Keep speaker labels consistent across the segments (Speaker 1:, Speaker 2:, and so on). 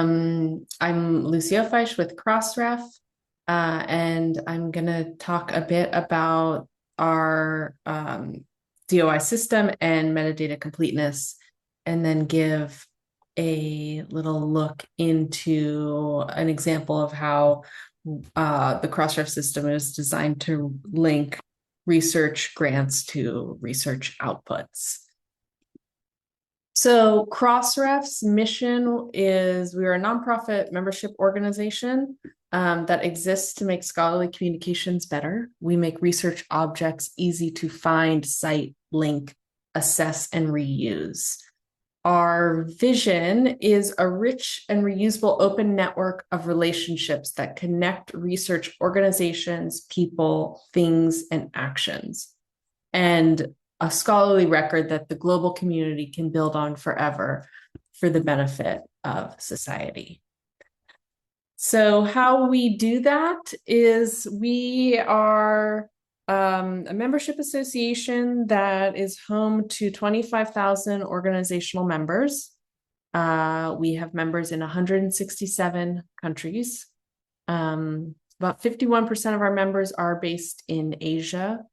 Speaker 1: I'm Lucia Feisch with Crossref, and I'm going to talk a bit about our DOI system and metadata completeness, and then give a little look into an example of how the Crossref system is designed to link research grants to research outputs. So Crossref's mission is we are a nonprofit membership organization that exists to make scholarly communications better. We make research objects easy to find, cite, link, assess, and reuse. Our vision is a rich and reusable open network of relationships that connect research organizations, people, things, and actions. And a scholarly record that the global community can build on forever for the benefit of society. So how we do that is we are a membership association that is home to 25,000 organizational members. We have members in 167 countries. About 51% of our members are based in Asia.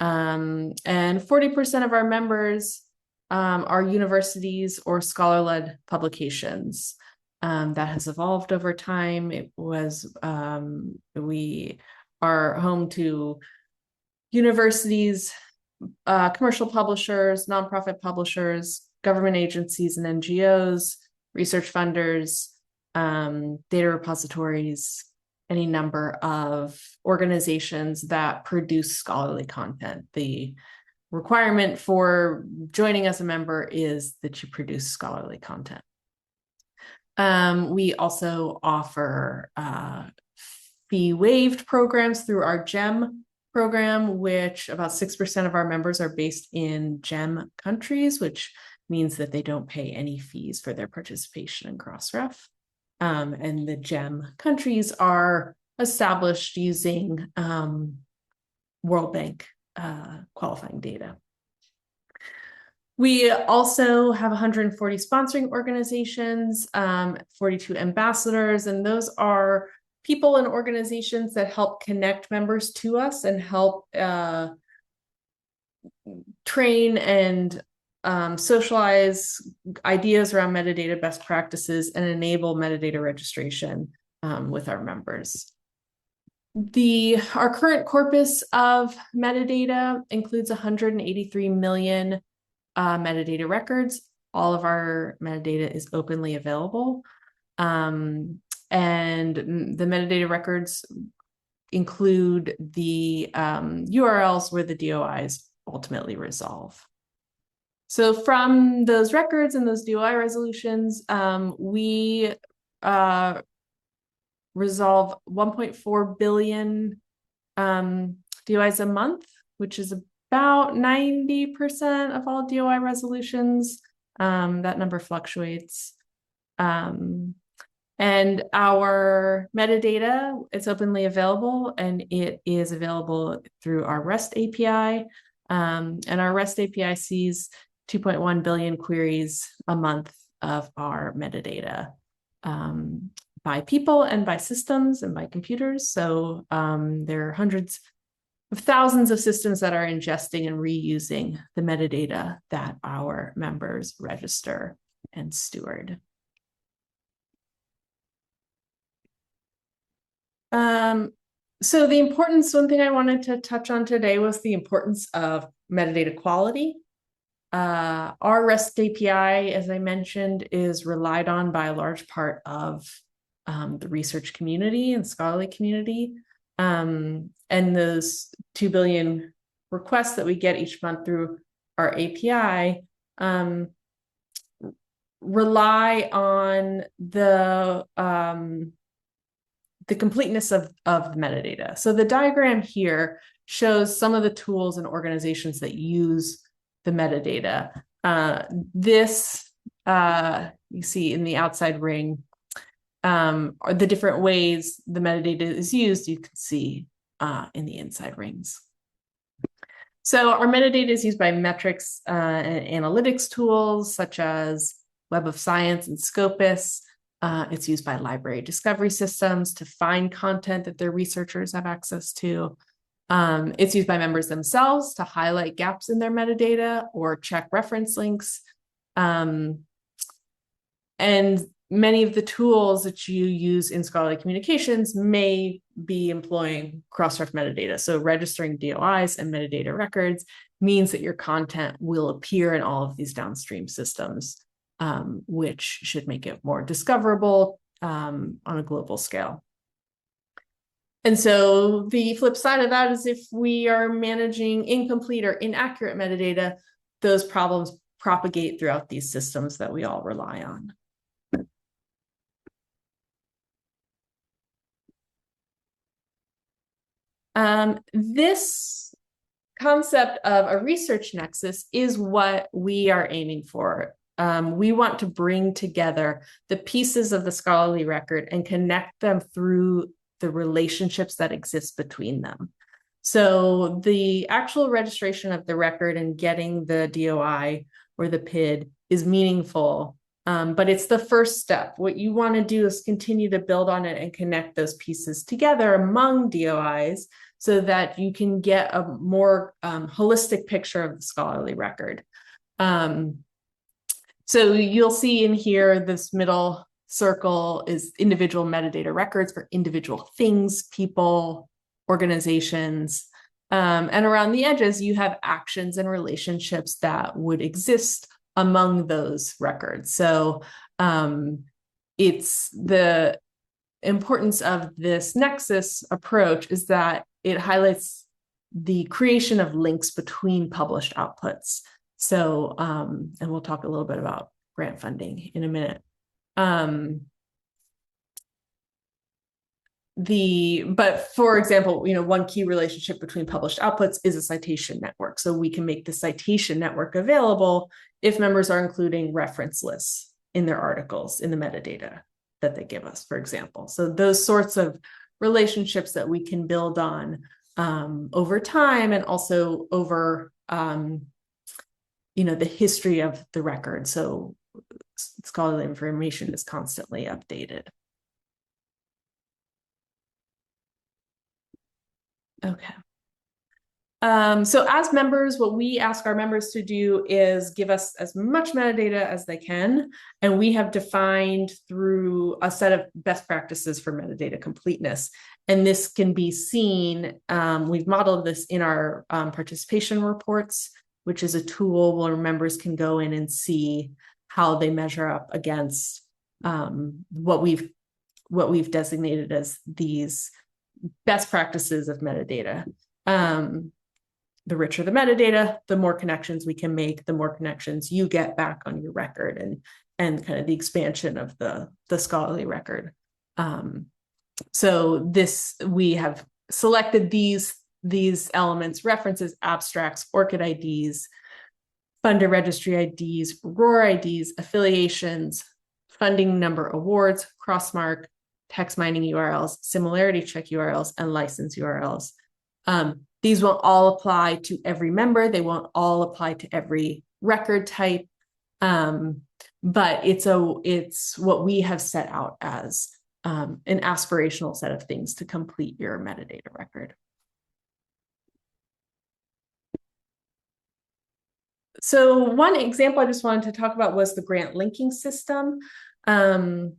Speaker 1: And 40% of our members are universities or scholar-led publications. That has evolved over time. We are home to universities, commercial publishers, nonprofit publishers, government agencies and NGOs, research funders, data repositories, any number of organizations that produce scholarly content. The requirement for joining as a member is that you produce scholarly content. We also offer fee-waived programs through our GEM program, which about 6% of our members are based in GEM countries, which means that they don't pay any fees for their participation in Crossref. And the GEM countries are established using World Bank qualifying data. We also have 140 sponsoring organizations, 42 ambassadors, and those are people and organizations that help connect members to us and help train and socialize ideas around metadata best practices and enable metadata registration with our members. Our current corpus of metadata includes 183 million metadata records. All of our metadata is openly available. And the metadata records include the URLs where the DOIs ultimately resolve. So from those records and those DOI resolutions, we resolve 1.4 billion DOIs a month, which is about 90% of all DOI resolutions. That number fluctuates. And our metadata, it's openly available, and it is available through our REST API. And our REST API sees 2.1 billion queries a month of our metadata by people and by systems and by computers. So there are hundreds of thousands of systems that are ingesting and reusing the metadata that our members register and steward. So the importance, one thing I wanted to touch on today was the importance of metadata quality. Our REST API, as I mentioned, is relied on by a large part of the research community and scholarly community. And those 2 billion requests that we get each month through our API rely on the completeness of the metadata. So the diagram here shows some of the tools and organizations that use the metadata. You see in the outside ring are the different ways the metadata is used. You can see in the inside rings. So our metadata is used by metrics and analytics tools such as Web of Science and Scopus. It's used by library discovery systems to find content that their researchers have access to. It's used by members themselves to highlight gaps in their metadata or check reference links. And many of the tools that you use in scholarly communications may be employing cross-ref metadata. So registering DOIs and metadata records means that your content will appear in all of these downstream systems, which should make it more discoverable on a global scale. And so the flip side of that is if we are managing incomplete or inaccurate metadata, those problems propagate throughout these systems that we all rely on. This concept of a research nexus is what we are aiming for. We want to bring together the pieces of the scholarly record and connect them through the relationships that exist between them. So the actual registration of the record and getting the DOI or the PID is meaningful, but it's the first step. What you want to do is continue to build on it and connect those pieces together among DOIs so that you can get a more holistic picture of the scholarly record. So you'll see in here, this middle circle is individual metadata records for individual things, people, organizations. And around the edges, you have actions and relationships that would exist among those records. So it's the importance of this nexus approach is that it highlights the creation of links between published outputs. So, and we'll talk a little bit about grant funding in a minute. But for example, one key relationship between published outputs is a citation network. So we can make the citation network available if members are including reference lists in their articles in the metadata that they give us, for example. So those sorts of relationships that we can build on over time and also over the history of the record. So scholarly information is constantly updated. Okay. So as members, what we ask our members to do is give us as much metadata as they can. And we have defined through a set of best practices for metadata completeness. And this can be seen, we've modeled this in our participation reports, which is a tool where members can go in and see how they measure up against what we've designated as these best practices of metadata. The richer the metadata, the more connections we can make, the more connections you get back on your record and kind of the expansion of the scholarly record. So we have selected these elements: references, abstracts, ORCID IDs, funder registry IDs, ROR IDs, affiliations, funding number awards, crossmark, text mining URLs, similarity check URLs, and license URLs. These won't all apply to every member. They won't all apply to every record type. But it's what we have set out as an aspirational set of things to complete your metadata record. So one example I just wanted to talk about was the grant linking system. An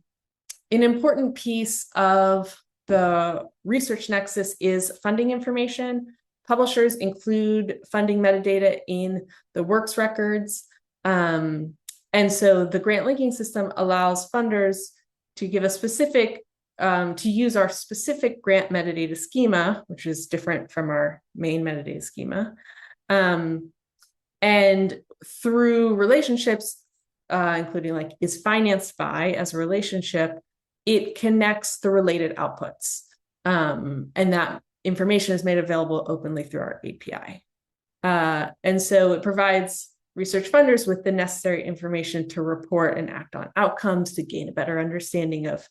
Speaker 1: important piece of the research nexus is funding information. Publishers include funding metadata in the works records. And so the grant linking system allows funders to give a specific, to use our specific grant metadata schema, which is different from our main metadata schema. And through relationships, including like is financed by as a relationship, it connects the related outputs. And that information is made available openly through our API. And so it provides research funders with the necessary information to report and act on outcomes to gain a better understanding of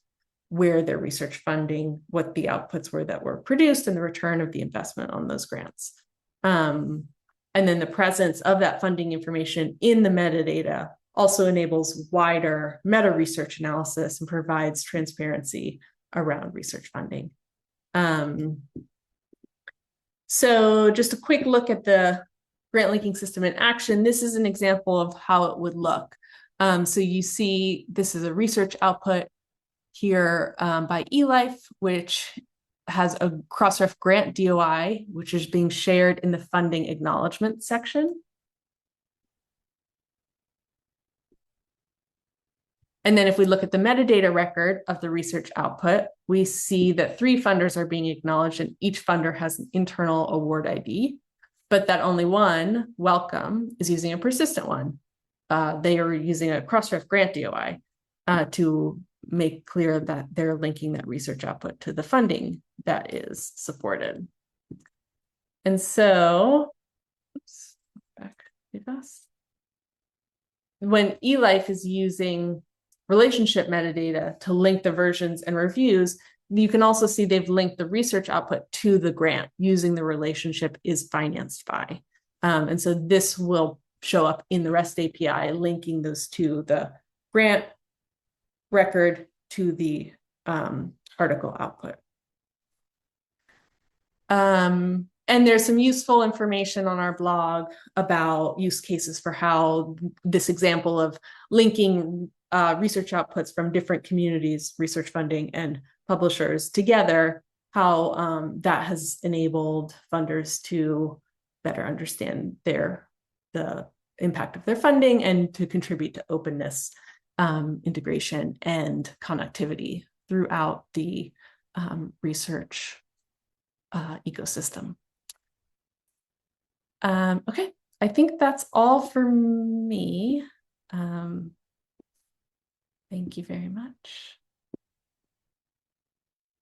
Speaker 1: where their research funding, what the outputs were that were produced, and the return of the investment on those grants. And then the presence of that funding information in the metadata also enables wider meta-research analysis and provides transparency around research funding. So just a quick look at the grant linking system in action. This is an example of how it would look. So you see this is a research output here by eLife, which has a Crossref grant DOI, which is being shared in the funding acknowledgement section. And then if we look at the metadata record of the research output, we see that 3 funders are being acknowledged and each funder has an internal award ID, but that only one, Welcome, is using a persistent one. They are using a Crossref grant DOI to make clear that they're linking that research output to the funding that is supported. And so, oops, back to fast. When eLife is using relationship metadata to link the versions and reviews, you can also see they've linked the research output to the grant using the relationship is financed by. And so this will show up in the REST API, linking those to the grant record to the article output. And there's some useful information on our blog about use cases for how this example of linking research outputs from different communities, research funding and publishers together, how that has enabled funders to better understand the impact of their funding and to contribute to openness, integration, and connectivity throughout the research ecosystem. Okay, I think that's all for me. Thank you very much.